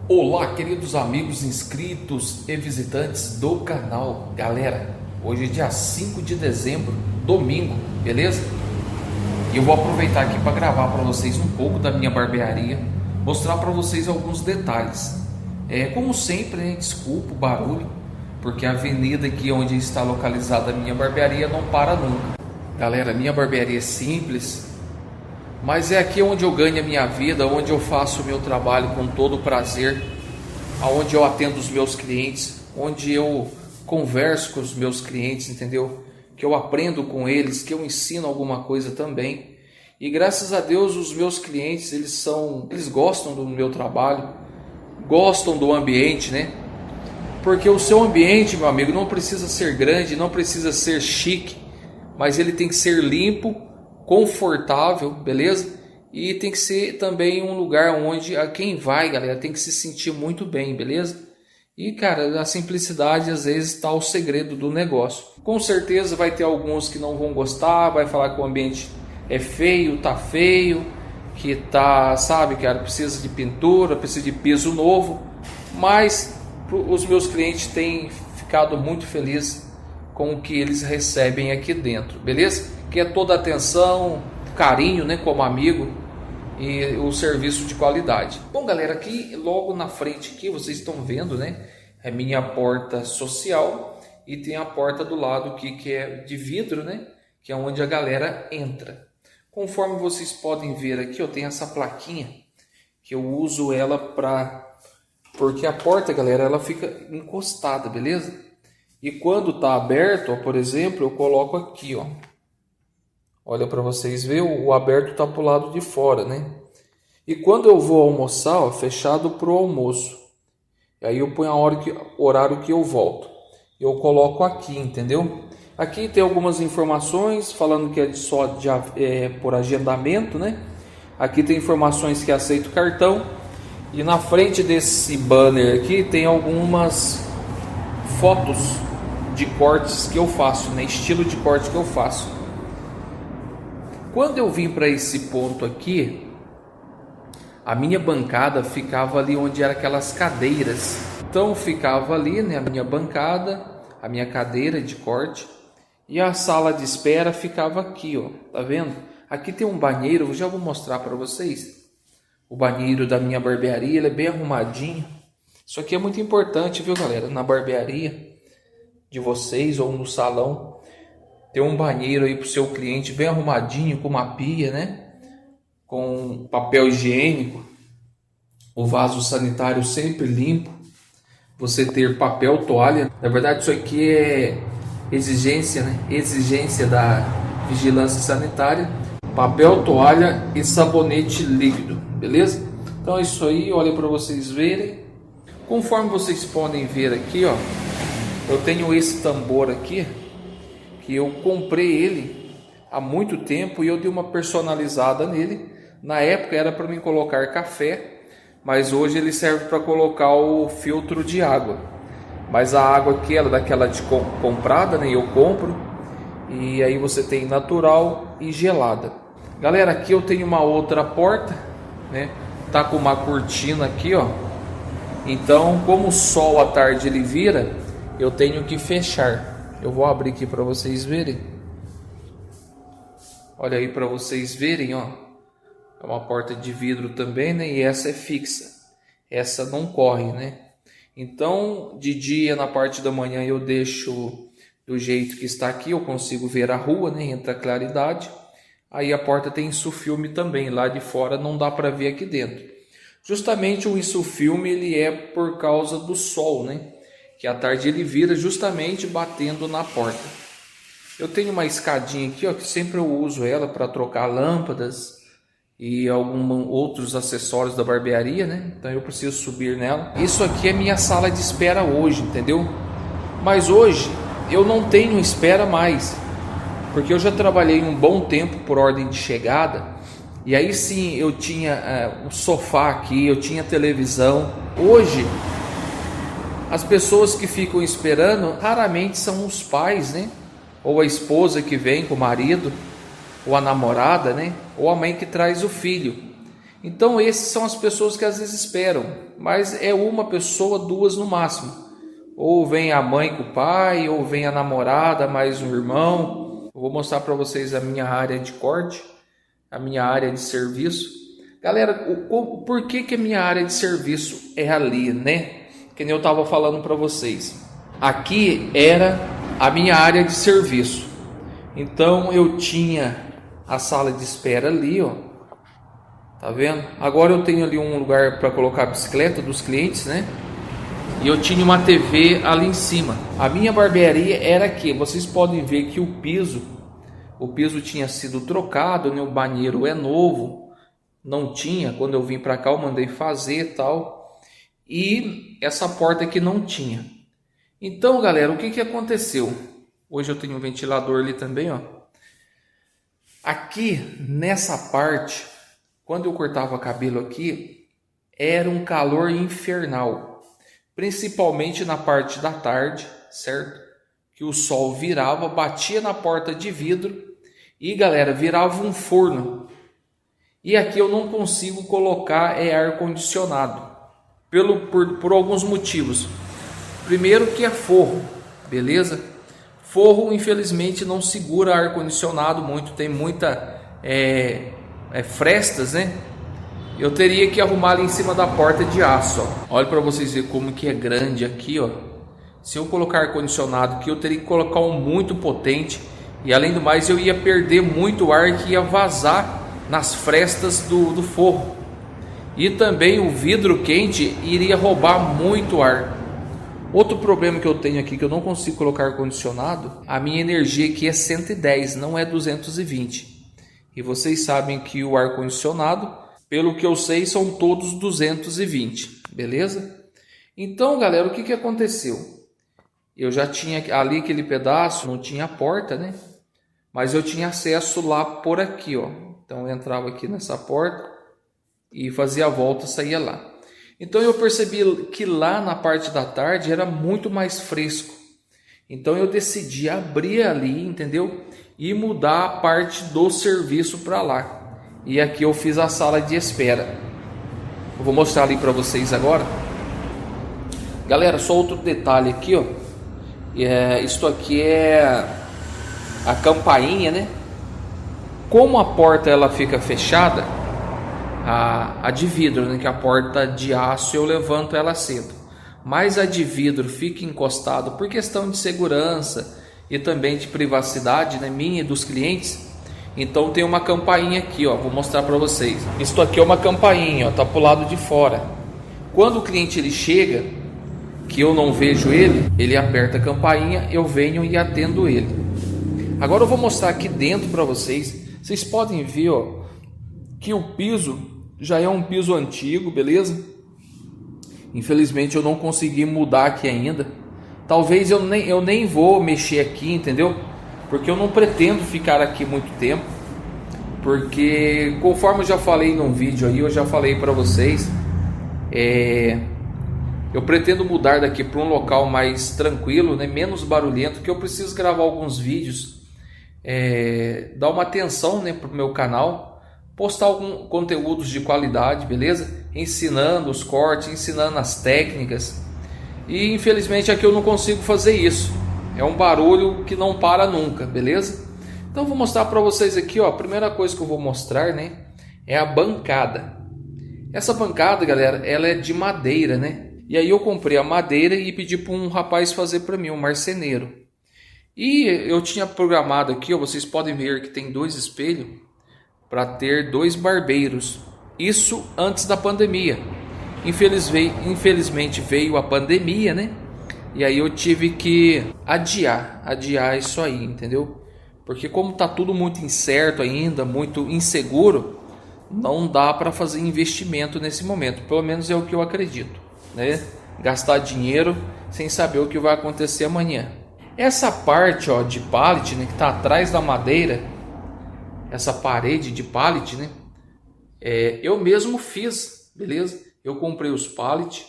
Olá, queridos amigos inscritos e visitantes do canal. Galera, hoje é dia 5 de dezembro, domingo, beleza? E eu vou aproveitar aqui para gravar para vocês um pouco da minha barbearia, mostrar para vocês alguns detalhes. Como sempre, né, desculpa o barulho, porque a avenida aqui onde está localizada a minha barbearia não para nunca. Galera, minha barbearia é simples, mas é aqui onde eu ganho a minha vida, onde eu faço o meu trabalho com todo prazer, onde eu atendo os meus clientes, onde eu converso com os meus clientes, entendeu? Que eu aprendo com eles, que eu ensino alguma coisa também. E graças a Deus os meus clientes, eles gostam do meu trabalho, gostam do ambiente, né? Porque o seu ambiente, meu amigo, não precisa ser grande, não precisa ser chique, mas ele tem que ser limpo, confortável, beleza? E tem que ser também um lugar onde quem vai, galera, tem que se sentir muito bem, beleza? E cara, a simplicidade às vezes está o segredo do negócio. Com certeza vai ter alguns que não vão gostar, vai falar que o ambiente é feio, que tá, sabe, cara, precisa de pintura, precisa de piso novo, mas os meus clientes têm ficado muito felizes com o que eles recebem aqui dentro, beleza? Que é toda a atenção, carinho, né, como amigo, e o serviço de qualidade. Bom, galera, aqui logo na frente aqui vocês estão vendo, né, é minha porta social e tem a porta do lado aqui que é de vidro, né, que é onde a galera entra. Conforme vocês podem ver aqui, eu tenho essa plaquinha que eu uso ela porque a porta, galera, ela fica encostada, beleza? E quando tá aberto, ó, por exemplo, eu coloco aqui, ó. Olha para vocês verem, o aberto tá pro lado de fora, né? E quando eu vou almoçar, ó, fechado pro almoço. E aí eu ponho horário que eu volto. Eu coloco aqui, entendeu? Aqui tem algumas informações falando que é só por agendamento, né? Aqui tem informações que aceito cartão. E na frente desse banner aqui tem algumas fotos de cortes que eu faço, né? Estilo de corte que eu faço. Quando eu vim para esse ponto aqui, a minha bancada ficava ali onde eram aquelas cadeiras. Então ficava ali, né, a minha bancada, a minha cadeira de corte, e a sala de espera ficava aqui, ó. Tá vendo? Aqui tem um banheiro, eu já vou mostrar para vocês. O banheiro da minha barbearia, ele é bem arrumadinho. Isso aqui é muito importante, viu, galera? Na barbearia de vocês ou no salão, ter um banheiro aí para o seu cliente bem arrumadinho, com uma pia, né? Com papel higiênico, o vaso sanitário sempre limpo, você ter papel, toalha. Na verdade, isso aqui é exigência, né? Exigência da vigilância sanitária. Papel, toalha e sabonete líquido, beleza? Então é isso aí, olha para vocês verem. Conforme vocês podem ver aqui, ó, eu tenho esse tambor aqui, que eu comprei ele há muito tempo e eu dei uma personalizada nele. Na época era para mim colocar café, mas hoje ele serve para colocar o filtro de água. Mas a água aqui, ela é daquela de comprada, né? Eu compro. E aí você tem natural e gelada. Galera, aqui eu tenho uma outra porta, né? Tá com uma cortina aqui, ó. Então, como o sol à tarde ele vira, eu tenho que fechar. Eu vou abrir aqui para vocês verem. Olha aí para vocês verem, ó. É uma porta de vidro também, né? E essa é fixa. Essa não corre, né? Então, de dia, na parte da manhã, eu deixo do jeito que está aqui. Eu consigo ver a rua, né? Entra claridade. Aí a porta tem insufilme também. Lá de fora não dá para ver aqui dentro. Justamente o insufilme, ele é por causa do sol, né? Que à tarde ele vira justamente batendo na porta. Eu tenho uma escadinha aqui, ó, que sempre eu uso ela para trocar lâmpadas e alguns outros acessórios da barbearia, né? Então eu preciso subir nela. Isso aqui é minha sala de espera hoje, entendeu? Mas hoje eu não tenho espera mais, porque eu já trabalhei um bom tempo por ordem de chegada. E aí sim eu tinha um sofá aqui, eu tinha televisão. Hoje as pessoas que ficam esperando raramente são os pais, né? Ou a esposa que vem com o marido, ou a namorada, né? Ou a mãe que traz o filho. Então esses são as pessoas que às vezes esperam, mas é uma pessoa, duas no máximo. Ou vem a mãe com o pai, ou vem a namorada, mais um irmão. Eu vou mostrar para vocês a minha área de corte, a minha área de serviço. Galera, por que a minha área de serviço é ali, né? Que nem eu estava falando para vocês. Aqui era a minha área de serviço. Então eu tinha a sala de espera ali, ó. Tá vendo? Agora eu tenho ali um lugar para colocar a bicicleta dos clientes, né? E eu tinha uma TV ali em cima. A minha barbearia era aqui. Vocês podem ver que o piso tinha sido trocado, né? O banheiro é novo. Não tinha, quando eu vim para cá eu mandei fazer e tal. E essa porta aqui não tinha. Então, galera, o que aconteceu? Hoje eu tenho um ventilador ali também, ó. Aqui nessa parte, quando eu cortava cabelo aqui, era um calor infernal, principalmente na parte da tarde, certo? Que o sol virava, batia na porta de vidro e, galera, virava um forno. E aqui eu não consigo colocar ar condicionado, por alguns motivos. Primeiro que é forro, beleza? Forro, infelizmente, não segura ar condicionado muito, tem muita frestas, né? Eu teria que arrumar ali em cima da porta de aço, ó. Olha para vocês verem como que é grande aqui, ó. Se eu colocar ar condicionado aqui, eu teria que colocar um muito potente e, além do mais, eu ia perder muito ar que ia vazar nas frestas do forro. E também o vidro quente iria roubar muito ar. Outro problema que eu tenho aqui, que eu não consigo colocar ar condicionado, a minha energia aqui é 110, não é 220. E vocês sabem que o ar condicionado, pelo que eu sei, são todos 220, beleza? Então, galera, o que aconteceu? Eu já tinha ali aquele pedaço, não tinha porta, né? Mas eu tinha acesso lá por aqui, ó. Então eu entrava aqui nessa porta e fazia a volta, saía lá. Então eu percebi que lá na parte da tarde era muito mais fresco. Então eu decidi abrir ali, entendeu? E mudar a parte do serviço para lá. E aqui eu fiz a sala de espera. Eu vou mostrar ali para vocês agora. Galera, só outro detalhe aqui, ó. Isto aqui é a campainha, né? Como a porta ela fica fechada, a de vidro, né? Que a porta de aço eu levanto ela cedo. Mas a de vidro fica encostado por questão de segurança e também de privacidade, né, minha e dos clientes. Então tem uma campainha aqui, ó, vou mostrar para vocês. Isso aqui é uma campainha, ó, tá pro lado de fora. Quando o cliente ele chega, que eu não vejo ele aperta a campainha, eu venho e atendo ele. Agora eu vou mostrar aqui dentro para vocês. Vocês podem ver, ó, que o piso já é um piso antigo, beleza? Infelizmente eu não consegui mudar aqui ainda. Talvez eu nem vou mexer aqui, entendeu? Porque eu não pretendo ficar aqui muito tempo. Porque conforme eu já falei num vídeo aí, eu já falei para vocês, eu pretendo mudar daqui para um local mais tranquilo, né? Menos barulhento, que eu preciso gravar alguns vídeos, dar uma atenção, né, para o meu canal, postar alguns conteúdos de qualidade, beleza? Ensinando os cortes, ensinando as técnicas. E infelizmente aqui eu não consigo fazer isso. É um barulho que não para nunca, beleza? Então eu vou mostrar para vocês aqui, ó. A primeira coisa que eu vou mostrar, né, é a bancada. Essa bancada, galera, ela é de madeira, né? E aí eu comprei a madeira e pedi para um rapaz fazer para mim, um marceneiro. E eu tinha programado aqui, ó, vocês podem ver que tem 2 espelhos para ter 2 barbeiros. Isso antes da pandemia. Infelizmente veio a pandemia, né? E aí eu tive que adiar isso aí, entendeu? Porque como tá tudo muito incerto ainda, muito inseguro, não dá para fazer investimento nesse momento. Pelo menos é o que eu acredito, né? Gastar dinheiro sem saber o que vai acontecer amanhã. Essa parte, ó, de pallet, né, que tá atrás da madeira, essa parede de pallet, né? Eu mesmo fiz, beleza? Eu comprei os pallets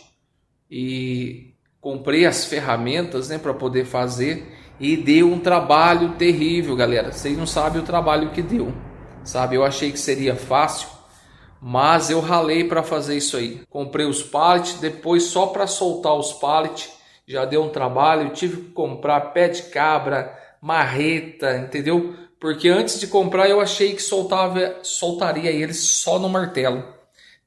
e comprei as ferramentas, né, para poder fazer, e deu um trabalho terrível, galera. Vocês não sabem o trabalho que deu, sabe? Eu achei que seria fácil, mas eu ralei para fazer isso aí. Comprei os pallets, depois só para soltar os pallets já deu um trabalho. Eu tive que comprar pé de cabra, marreta, entendeu? Porque antes de comprar eu achei que soltaria ele só no martelo.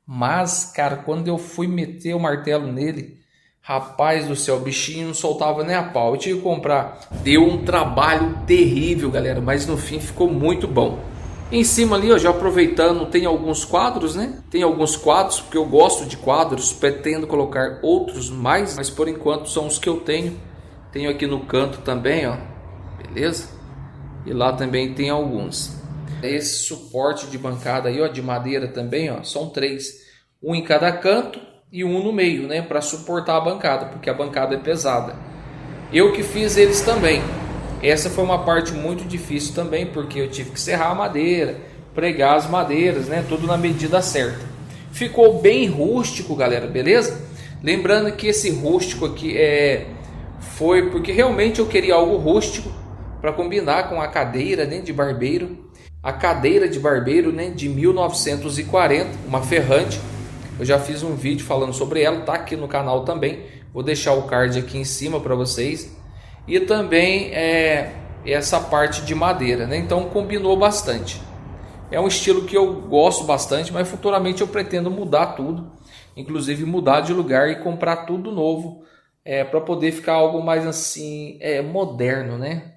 Mas, cara, quando eu fui meter o martelo nele, rapaz do céu, o bichinho não soltava nem a pau. Eu tive que comprar. Deu um trabalho terrível, galera, mas no fim ficou muito bom. Em cima ali, ó, já aproveitando, tem alguns quadros, né? Tem alguns quadros, porque eu gosto de quadros, pretendo colocar outros mais, mas por enquanto são os que eu tenho. Tenho aqui no canto também, ó, beleza? E lá também tem alguns. Esse suporte de bancada aí, ó, de madeira também, ó, são 3. Um em cada canto e um no meio, né? Para suportar a bancada, porque a bancada é pesada. Eu que fiz eles também. Essa foi uma parte muito difícil também, porque eu tive que serrar a madeira, pregar as madeiras, né? Tudo na medida certa. Ficou bem rústico, galera, beleza? Lembrando que esse rústico aqui foi porque realmente eu queria algo rústico para combinar com a cadeira, né, de barbeiro. A cadeira de barbeiro, né, de 1940, uma ferrante. Eu já fiz um vídeo falando sobre ela, tá aqui no canal também. Vou deixar o card aqui em cima para vocês. E também essa parte de madeira, né? Então combinou bastante. É um estilo que eu gosto bastante, mas futuramente eu pretendo mudar tudo, inclusive mudar de lugar e comprar tudo novo, para poder ficar algo mais assim, moderno, né?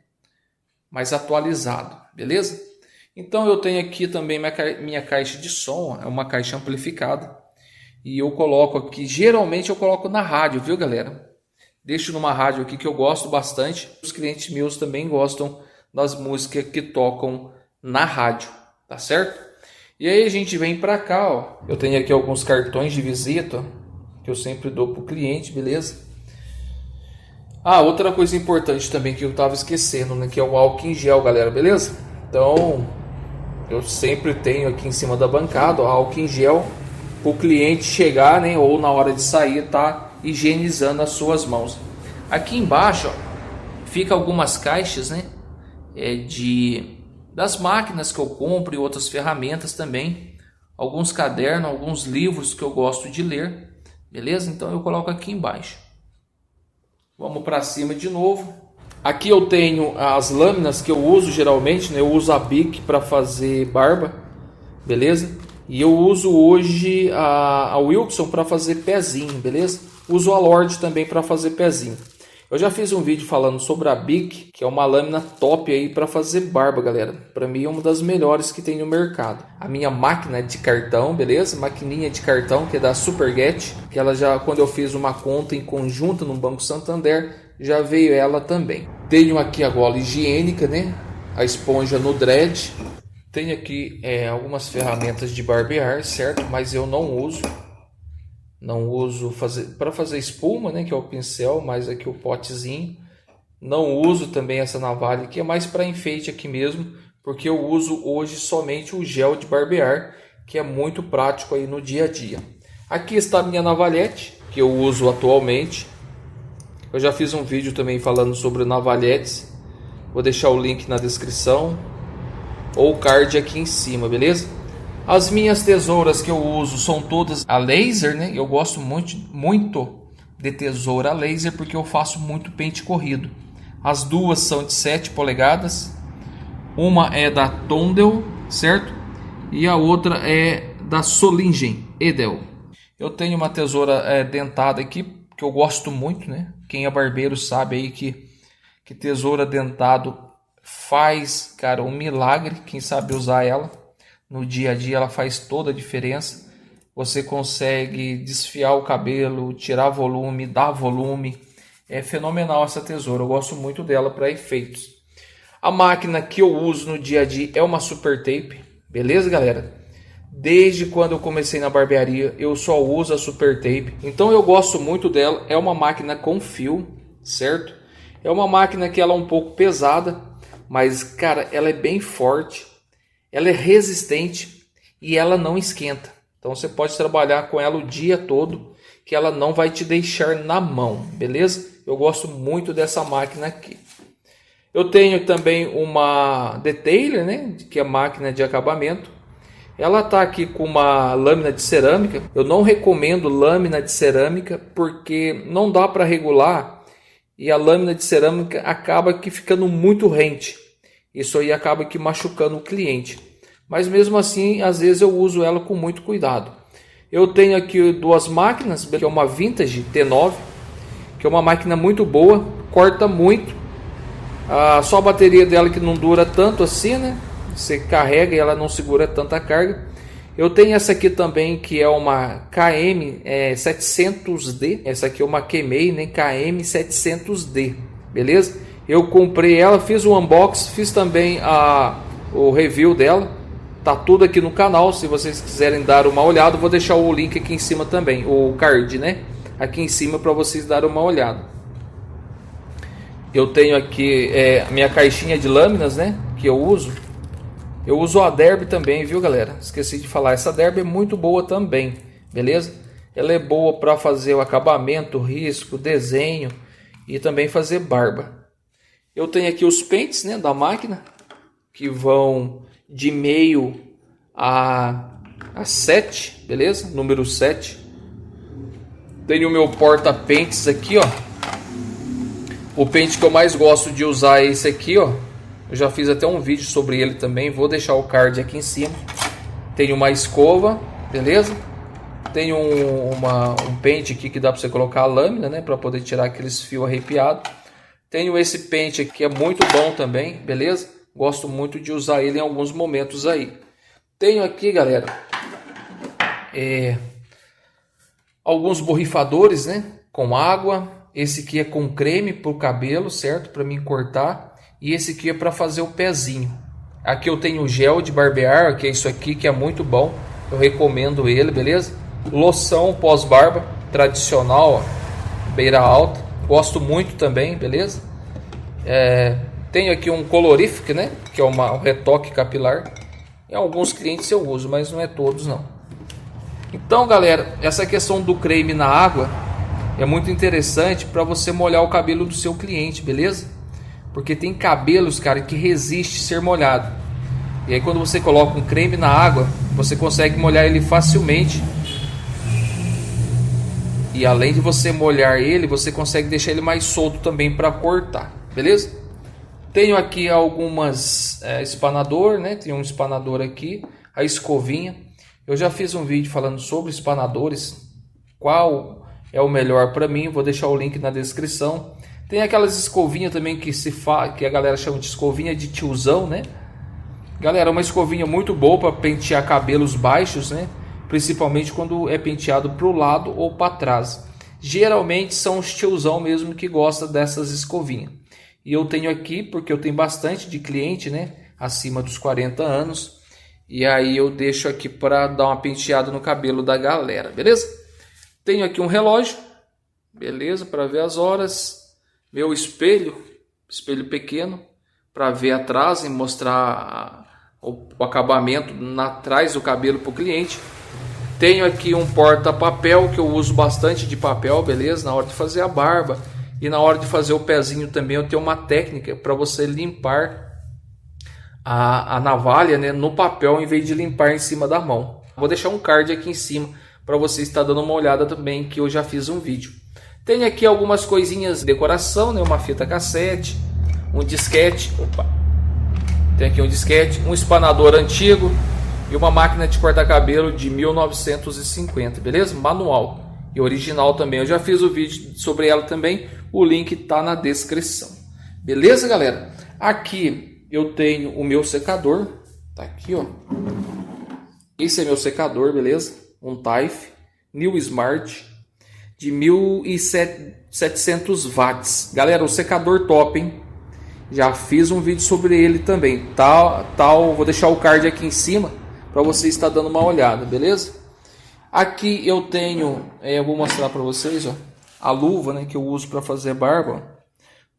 Mais atualizado, beleza? Então eu tenho aqui também minha caixa de som, é uma caixa amplificada, e eu coloco aqui, geralmente eu coloco na rádio, viu, galera? Deixo numa rádio aqui que eu gosto bastante. Os clientes meus também gostam das músicas que tocam na rádio, tá certo? E aí a gente vem para cá, ó. Eu tenho aqui alguns cartões de visita que eu sempre dou pro cliente, beleza? Ah, outra coisa importante também que eu tava esquecendo, né, que é o álcool em gel, galera, beleza? Então, eu sempre tenho aqui em cima da bancada, ó, álcool em gel, o cliente chegar, né, ou na hora de sair, tá higienizando as suas mãos. Aqui embaixo, ó, fica algumas caixas, né, das máquinas que eu compro e outras ferramentas também, alguns cadernos, alguns livros que eu gosto de ler, beleza? Então eu coloco aqui embaixo. Vamos para cima de novo. Aqui eu tenho as lâminas que eu uso geralmente, né? Eu uso a Bic para fazer barba, beleza? E eu uso hoje a Wilson para fazer pezinho, beleza? Uso a Lord também para fazer pezinho. Eu já fiz um vídeo falando sobre a Bic, que é uma lâmina top aí para fazer barba, galera. Para mim é uma das melhores que tem no mercado. A minha máquina de cartão, beleza? Maquininha de cartão que é da Superget, que ela já, quando eu fiz uma conta em conjunto no Banco Santander, já veio ela também. Tenho aqui a gola higiênica, né? A esponja no dread. Tenho aqui algumas ferramentas de barbear, certo? Mas eu não uso. Não uso para fazer espuma, né? Que é o pincel, mais aqui o potezinho. Não uso também essa navalha que é mais para enfeite aqui mesmo, porque eu uso hoje somente o gel de barbear, que é muito prático aí no dia a dia. Aqui está a minha navalhete, que eu uso atualmente. Eu já fiz um vídeo também falando sobre navalhetes. Vou deixar o link na descrição ou o card aqui em cima, beleza? As minhas tesouras que eu uso são todas a laser, né? Eu gosto muito de tesoura a laser porque eu faço muito pente corrido. As duas são de 7 polegadas. Uma é da Tondel, certo? E a outra é da Solingen Edel. Eu tenho uma tesoura dentada aqui que eu gosto muito, né? Quem é barbeiro sabe aí que tesoura dentado faz, cara, um milagre. Quem sabe usar ela no dia a dia, ela faz toda a diferença. Você consegue desfiar o cabelo, tirar volume, dar volume. É fenomenal essa tesoura, eu gosto muito dela para efeitos. A máquina que eu uso no dia a dia é uma Super Tape, beleza, galera? Desde quando eu comecei na barbearia, eu só uso a Super Tape. Então eu gosto muito dela, é uma máquina com fio, certo? É uma máquina que ela é um pouco pesada, mas, cara, ela é bem forte. Ela é resistente e ela não esquenta. Então você pode trabalhar com ela o dia todo, que ela não vai te deixar na mão, beleza? Eu gosto muito dessa máquina aqui. Eu tenho também uma Detailer, né, que é máquina de acabamento. Ela tá aqui com uma lâmina de cerâmica. Eu não recomendo lâmina de cerâmica porque não dá para regular e a lâmina de cerâmica acaba que ficando muito rente. Isso aí acaba que machucando o cliente. Mas mesmo assim, às vezes eu uso ela com muito cuidado. Eu tenho aqui duas máquinas, que é uma Vintage T9, que é uma máquina muito boa, corta muito. Só a bateria dela que não dura tanto assim, né? Você carrega e ela não segura tanta carga. Eu tenho essa aqui também, que é uma KM700D. Essa aqui é uma Kemei, né? KM700D, beleza? Eu comprei ela, fiz o unboxing, fiz também o review dela. Tá tudo aqui no canal, se vocês quiserem dar uma olhada, vou deixar o link aqui em cima também, o card, né? Aqui em cima para vocês darem uma olhada. Eu tenho aqui a minha caixinha de lâminas, né? Que eu uso. Eu uso a Derby também, viu, galera? Esqueci de falar, essa Derby é muito boa também, beleza? Ela é boa para fazer o acabamento, risco, desenho e também fazer barba. Eu tenho aqui os pentes, né, da máquina, que vão de meio a 7, beleza? Número 7. Tenho o meu porta-pentes aqui, ó. O pente que eu mais gosto de usar é esse aqui, ó. Eu já fiz até um vídeo sobre ele também, vou deixar o card aqui em cima. Tenho uma escova, beleza? Tenho um pente aqui que dá para você colocar a lâmina, né, para poder tirar aqueles fios arrepiados. Tenho esse pente aqui que é muito bom também, beleza? Gosto muito de usar ele em alguns momentos aí. Tenho aqui, galera, alguns borrifadores, né, com água. Esse aqui é com creme para o cabelo, certo? Para mim cortar. E esse aqui é para fazer o pezinho. Aqui eu tenho gel de barbear, que é isso aqui, que é muito bom. Eu recomendo ele, beleza? Loção pós-barba, tradicional, ó, beira alta. Gosto muito também, beleza? Tenho aqui um colorific, né? Que é um retoque capilar. Em alguns clientes eu uso, mas não é todos não. Então, galera, essa questão do creme na água é muito interessante para você molhar o cabelo do seu cliente, beleza? Porque tem cabelos, cara, que resiste ser molhado. E aí quando você coloca um creme na água, você consegue molhar ele facilmente. E além de você molhar ele, você consegue deixar ele mais solto também para cortar, beleza? Tenho aqui algumas espanador, né? Tem um espanador aqui, a escovinha. Eu já fiz um vídeo falando sobre espanadores, qual é o melhor para mim, vou deixar o link na descrição. Tem aquelas escovinhas também que a galera chama de escovinha de tiozão, né? Galera, uma escovinha muito boa para pentear cabelos baixos, né? Principalmente quando é penteado para o lado ou para trás. Geralmente são os tiozão mesmo que gosta dessas escovinhas. E eu tenho aqui, porque eu tenho bastante de cliente, né? Acima dos 40 anos. E aí eu deixo aqui para dar uma penteada no cabelo da galera, beleza? Tenho aqui um relógio, beleza? Para ver as horas. Meu espelho pequeno, para ver atrás e mostrar o acabamento atrás do cabelo para o cliente. Tenho aqui um porta-papel que eu uso bastante de papel, beleza? Na hora de fazer a barba. E na hora de fazer o pezinho também eu tenho uma técnica para você limpar a navalha, né, no papel em vez de limpar em cima da mão. Vou deixar um card aqui em cima para você estar dando uma olhada também, que eu já fiz um vídeo. Tem aqui algumas coisinhas de decoração, né, uma fita cassete, um disquete, tem aqui um disquete, um espanador antigo e uma máquina de cortar cabelo de 1950, beleza? Manual. E original também, eu já fiz o vídeo sobre ela também, o link tá na descrição. Beleza, galera? Aqui eu tenho o meu secador, tá aqui, ó. Esse é meu secador, beleza? Um Taif New Smart de 1700 watts. Galera, o secador top, hein? Já fiz um vídeo sobre ele também. Vou deixar o card aqui em cima para você estar dando uma olhada, beleza? Aqui eu tenho, eu vou mostrar para vocês, ó, a luva, né, que eu uso para fazer barba, ó.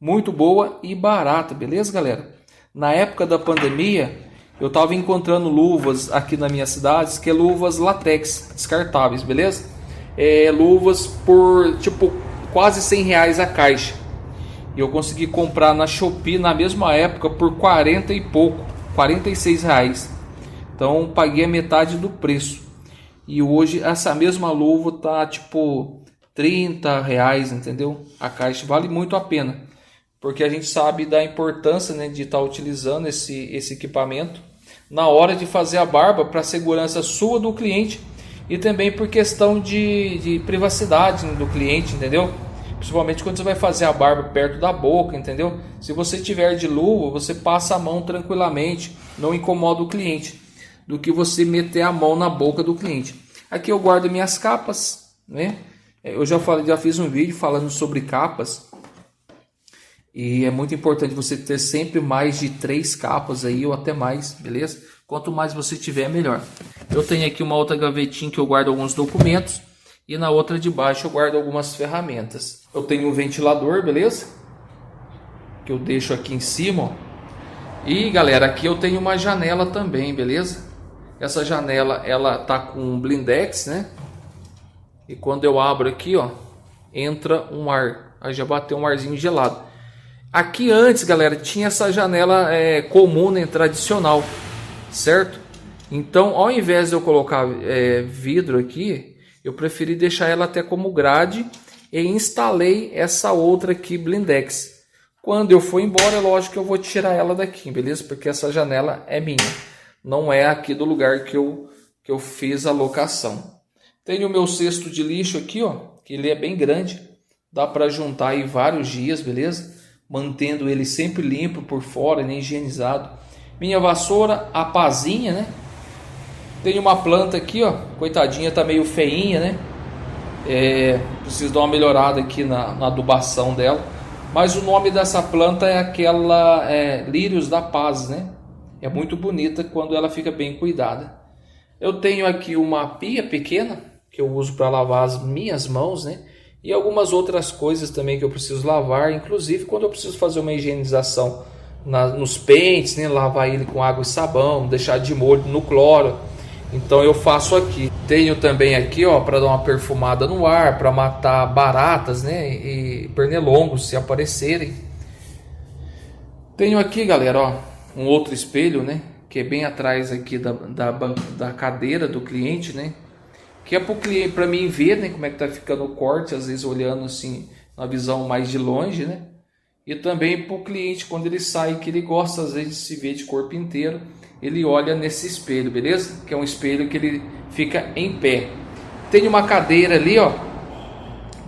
Muito boa e barata, beleza, galera? Na época da pandemia, eu estava encontrando luvas aqui na minha cidade, que é luvas latex, descartáveis, beleza? Luvas por, tipo, quase R$100 a caixa. E eu consegui comprar na Shopee na mesma época por 40 e pouco, R$46. Então paguei a metade do preço. E hoje essa mesma luva tá tipo R$ 30, entendeu? A caixa vale muito a pena, porque a gente sabe da importância, né, de estar utilizando esse equipamento na hora de fazer a barba, para segurança sua, do cliente, e também por questão de privacidade, né, do cliente, entendeu? Principalmente quando você vai fazer a barba perto da boca, entendeu? Se você tiver de luva, você passa a mão tranquilamente, não incomoda o cliente, do que você meter a mão na boca do cliente. Aqui eu guardo minhas capas, né? Eu já fiz um vídeo falando sobre capas, e é muito importante você ter sempre mais de 3 capas aí, ou até mais, beleza? Quanto mais você tiver, melhor. Eu tenho aqui uma outra gavetinha que eu guardo alguns documentos, e na outra de baixo eu guardo algumas ferramentas. Eu tenho um ventilador, beleza? Que eu deixo aqui em cima, ó. E galera, aqui eu tenho uma janela também, beleza? Essa janela, ela tá com blindex, né? E quando eu abro aqui, ó, entra um ar. Aí já bateu um arzinho gelado. Aqui antes, galera, tinha essa janela comum, né, tradicional, certo? Então, ao invés de eu colocar vidro aqui, eu preferi deixar ela até como grade e instalei essa outra aqui, blindex. Quando eu for embora, é lógico que eu vou tirar ela daqui, beleza? Porque essa janela é minha, não é aqui do lugar que eu fiz a locação. Tenho o meu cesto de lixo aqui, ó, que ele é bem grande, dá para juntar aí vários dias, beleza? Mantendo ele sempre limpo por fora, nem higienizado. Minha vassoura, a pazinha, né? Tenho uma planta aqui, ó, coitadinha, tá meio feinha, né? Preciso dar uma melhorada aqui na adubação dela. Mas o nome dessa planta é aquela lírios da paz, né? É muito bonita quando ela fica bem cuidada. Eu tenho aqui uma pia pequena que eu uso para lavar as minhas mãos, né? E algumas outras coisas também que eu preciso lavar, inclusive quando eu preciso fazer uma higienização nos pentes, né? Lavar ele com água e sabão, deixar de molho no cloro. Então eu faço aqui. Tenho também aqui, ó, para dar uma perfumada no ar, para matar baratas, né? E pernilongos se aparecerem. Tenho aqui, galera, ó, um outro espelho, né? Que é bem atrás aqui da cadeira do cliente, né? Que é para o cliente, para mim ver, né, como é que tá ficando o corte, às vezes olhando assim na visão mais de longe, né? E também para o cliente, quando ele sai, que ele gosta às vezes de se ver de corpo inteiro, ele olha nesse espelho, beleza? Que é um espelho que ele fica em pé. Tem uma cadeira ali, ó.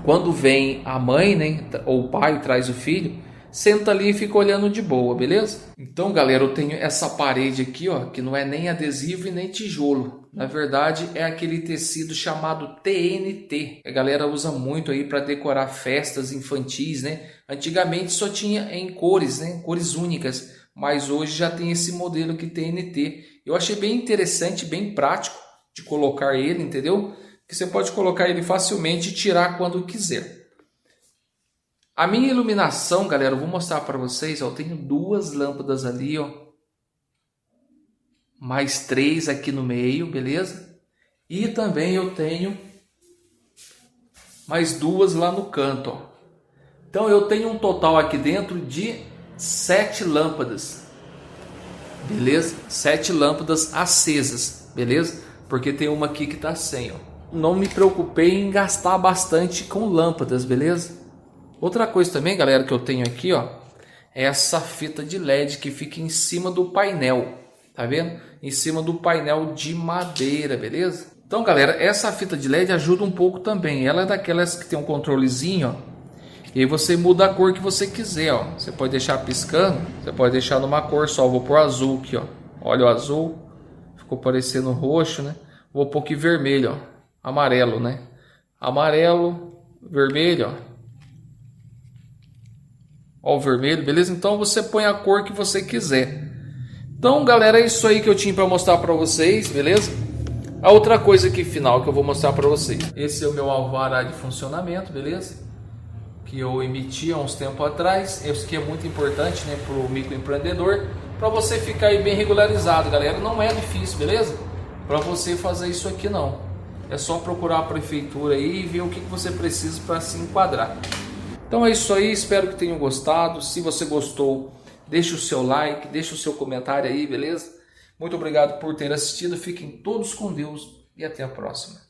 Quando vem a mãe, né, ou o pai traz o filho, senta ali e fica olhando de boa, beleza? Então, galera, eu tenho essa parede aqui, ó, que não é nem adesivo e nem tijolo. Na verdade, é aquele tecido chamado TNT. A galera usa muito aí para decorar festas infantis, né? Antigamente só tinha em cores, né? Cores únicas. Mas hoje já tem esse modelo aqui TNT. Eu achei bem interessante, bem prático de colocar ele, entendeu? Que você pode colocar ele facilmente e tirar quando quiser. A minha iluminação, galera, eu vou mostrar para vocês, ó, eu tenho 2 lâmpadas ali, ó. Mais 3 aqui no meio, beleza? E também eu tenho mais 2 lá no canto, ó. Então eu tenho um total aqui dentro de 7 lâmpadas, beleza? 7 lâmpadas acesas, beleza? Porque tem uma aqui que tá sem, ó. Não me preocupei em gastar bastante com lâmpadas, beleza? Outra coisa também, galera, que eu tenho aqui, ó, é essa fita de LED que fica em cima do painel, tá vendo? Em cima do painel de madeira, beleza? Então, galera, essa fita de LED ajuda um pouco também. Ela é daquelas que tem um controlezinho, ó, e aí você muda a cor que você quiser, ó. Você pode deixar piscando, você pode deixar numa cor só. Eu vou pôr azul aqui, ó. Olha o azul, ficou parecendo roxo, né? Vou pôr aqui vermelho, ó, amarelo, né? Amarelo, vermelho, ó. Ó o vermelho, beleza? Então você põe a cor que você quiser. Então, galera, é isso aí que eu tinha para mostrar para vocês, beleza? A outra coisa aqui final que eu vou mostrar para vocês. Esse é o meu alvará de funcionamento, beleza? Que eu emiti há uns tempos atrás. Esse aqui é muito importante, né, para o microempreendedor, para você ficar aí bem regularizado, galera. Não é difícil, beleza? Para você fazer isso aqui não. É só procurar a prefeitura aí e ver o que você precisa para se enquadrar. Então é isso aí, espero que tenham gostado. Se você gostou, deixa o seu like, deixa o seu comentário aí, beleza? Muito obrigado por ter assistido, fiquem todos com Deus e até a próxima.